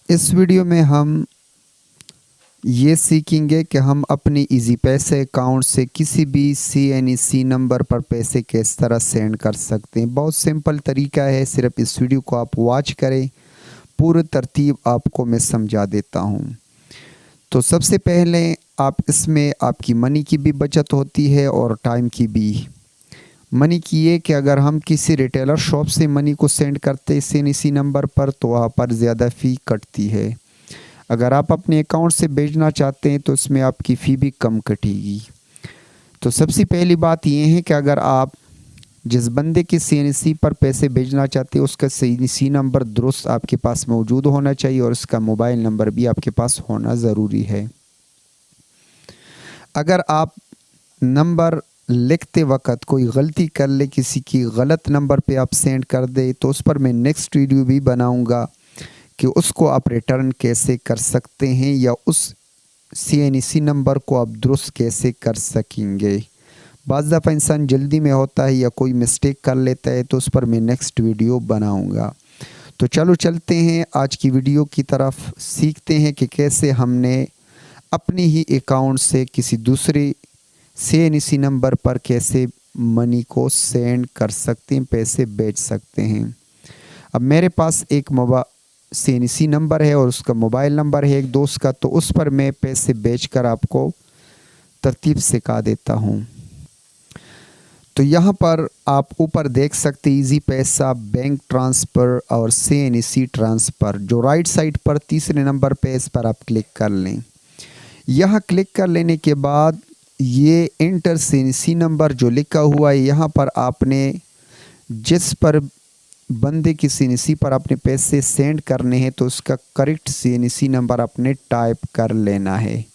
इस वीडियो में हम ये सीखेंगे कि हम अपनी इजी पैसे अकाउंट से किसी भी CNEC नंबर पर पैसे किस तरह सेंड कर सकते हैं। बहुत सिंपल तरीका है, सिर्फ इस वीडियो को आप वॉच करें, पूरी तरतीब आपको मैं समझा देता हूँ। तो सबसे पहले आप इसमें आपकी मनी की भी बचत होती है और टाइम की भी। मनी की ये कि अगर हम किसी रिटेलर शॉप से मनी को सेंड करते CNEC नंबर पर तो वहाँ पर ज़्यादा फ़ी कटती है। अगर आप अपने अकाउंट से भेजना चाहते हैं तो इसमें आपकी फ़ी भी कम कटेगी। तो सबसे पहली बात यह है कि अगर आप जिस बंदे के CNEC पर पैसे भेजना चाहते हैं उसका CNEC नंबर दुरुस्त आपके पास मौजूद होना चाहिए और उसका मोबाइल नंबर भी आपके पास होना ज़रूरी है। अगर आप नंबर लिखते वक्त कोई गलती कर ले, किसी की गलत नंबर पे आप सेंड कर दे, तो उस पर मैं नेक्स्ट वीडियो भी बनाऊंगा कि उसको आप रिटर्न कैसे कर सकते हैं या उस CNEC नंबर को आप दुरुस्त कैसे कर सकेंगे। बाज़ दफ़ा इंसान जल्दी में होता है या कोई मिस्टेक कर लेता है, तो उस पर मैं नेक्स्ट वीडियो बनाऊंगा। तो चलो चलते हैं आज की वीडियो की तरफ, सीखते हैं कि कैसे हमने अपने ही अकाउंट से किसी दूसरे CNEC नंबर पर कैसे मनी को सेंड कर सकते हैं, पैसे भेज सकते हैं। अब मेरे पास एक CNEC नंबर है और उसका मोबाइल नंबर है एक दोस्त का, तो उस पर मैं पैसे भेजकर आपको तरतीब सिखा देता हूँ। तो यहाँ पर आप ऊपर देख सकते इजी पैसा, बैंक ट्रांसफ़र और CNEC ट्रांसफ़र, जो राइट साइड पर तीसरे नंबर पे इस पर आप क्लिक कर लें। यहाँ क्लिक कर लेने के बाद ये एंटर CNEC नंबर जो लिखा हुआ है, यहाँ पर आपने जिस पर बंदे की CNEC पर अपने पैसे सेंड करने हैं तो उसका करेक्ट CNEC नंबर अपने टाइप कर लेना है।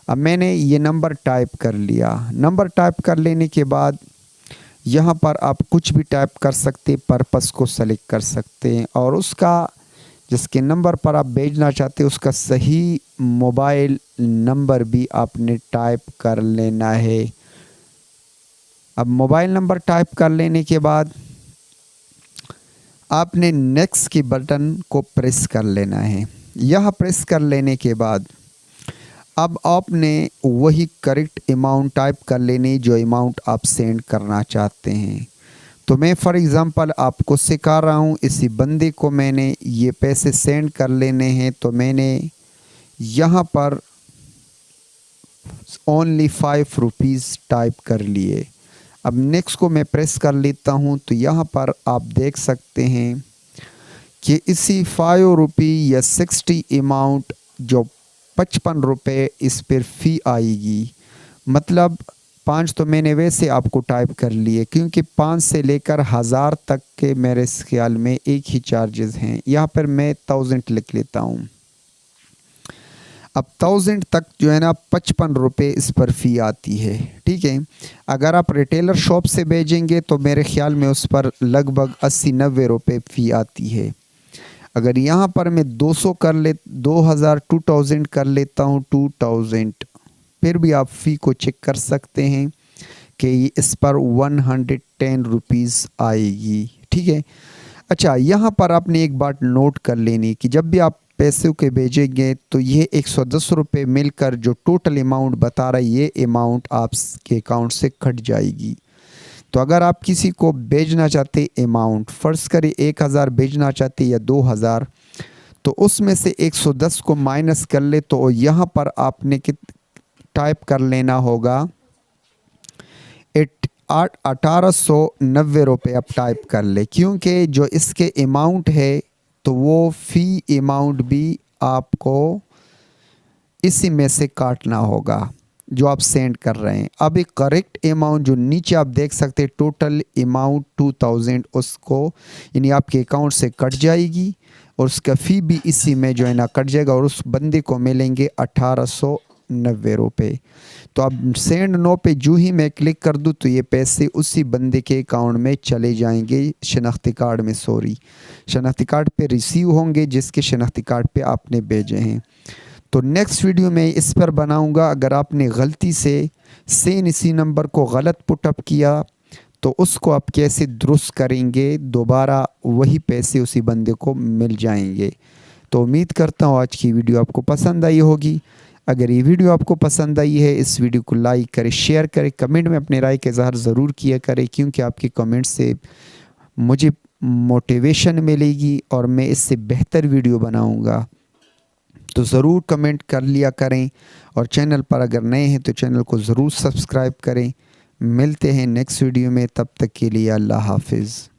अब मैंने ये नंबर टाइप कर लिया। नंबर टाइप कर लेने के बाद यहाँ पर आप कुछ भी टाइप कर सकते, पर्पस को सेलेक्ट कर सकते हैं और उसका जिसके नंबर पर आप भेजना चाहते हैं उसका सही मोबाइल नंबर भी आपने टाइप कर लेना है। अब मोबाइल नंबर टाइप कर लेने के बाद आपने नेक्स्ट के बटन को प्रेस कर लेना है। यह प्रेस कर लेने के बाद अब आपने वही करेक्ट अमाउंट टाइप कर लेनी जो अमाउंट आप सेंड करना चाहते हैं। तो मैं फॉर एग्ज़ाम्पल आपको सिखा रहा हूँ, इसी बंदे को मैंने ये पैसे सेंड कर लेने हैं, तो मैंने यहाँ पर ओनली 5 रुपीज़ टाइप कर लिए। अब नेक्स्ट को मैं प्रेस कर लेता हूँ, तो यहाँ पर आप देख सकते हैं कि इसी 5 रुपये या 60 अमाउंट जो 55 रुपये इस पर फ़ी आएगी। मतलब 5 तो मैंने वैसे आपको टाइप कर लिए क्योंकि 5 से लेकर 1000 तक के मेरे ख्याल में एक ही चार्जेस हैं। यहाँ पर मैं 1000 लिख लेता हूँ। अब 1000 तक जो है ना 55 रुपये इस पर फ़ी आती है। ठीक है, अगर आप रिटेलर शॉप से भेजेंगे तो मेरे ख़्याल में उस पर लगभग 80-90 रुपये फ़ी आती है। अगर यहाँ पर मैं 200 कर ले 2000 कर लेता हूँ 2000, फिर भी आप फ़ी को चेक कर सकते हैं कि इस पर 110 रुपीज़ आएगी। ठीक है, अच्छा यहाँ पर आपने एक बात नोट कर लेनी कि जब भी आप पैसे के भेजेंगे तो ये 110 रुपये मिलकर जो टोटल अमाउंट बता रहा है ये अमाउंट आपके अकाउंट से कट जाएगी। तो अगर आप किसी को भेजना चाहते अमाउंट फ़र्ज़ करें 1000 भेजना चाहते या 2000, तो उसमें से 110 को माइनस कर ले तो यहाँ पर आपने टाइप कर लेना होगा 1890 रुपये आप टाइप कर ले, क्योंकि जो इसके अमाउंट है तो वो फ़ी अमाउंट भी आपको इसी में से काटना होगा जो आप सेंड कर रहे हैं। अब एक करेक्ट अमाउंट जो नीचे आप देख सकते हैं टोटल अमाउंट 2000, उसको यानी आपके अकाउंट से कट जाएगी और उसका फ़ी भी इसी में जो है ना कट जाएगा और उस बंदे को मिलेंगे 1890 रुपये। तो अब सेंड नो पे जो ही मैं क्लिक कर दूँ तो ये पैसे उसी बंदे के अकाउंट में चले जाएंगे, शनाख्ती कार्ड में शनाख्ती कार्ड पे रिसीव होंगे जिसके शनाख्ती कार्ड पे आपने भेजे हैं। तो नेक्स्ट वीडियो में इस पर बनाऊंगा। अगर आपने गलती से CNEC नंबर को गलत पुटअप किया तो उसको आप कैसे दुरुस्त करेंगे, दोबारा वही पैसे उसी बंदे को मिल जाएंगे। تو امید کرتا ہوں آج کی ویڈیو آپ کو پسند آئی ہوگی۔ اگر یہ ویڈیو آپ کو پسند آئی ہے، اس ویڈیو کو لائک کریں، شیئر کریں، کمنٹ میں اپنے رائے کا اظہار ضرور کیا کریں، کیونکہ آپ کے کمنٹ سے مجھے موٹیویشن ملے گی اور میں اس سے بہتر ویڈیو بناؤں گا۔ تو ضرور کمنٹ کر لیا کریں، اور چینل پر اگر نئے ہیں تو چینل کو ضرور سبسکرائب کریں۔ ملتے ہیں نیکسٹ ویڈیو میں، تب تک کے لیے اللہ حافظ۔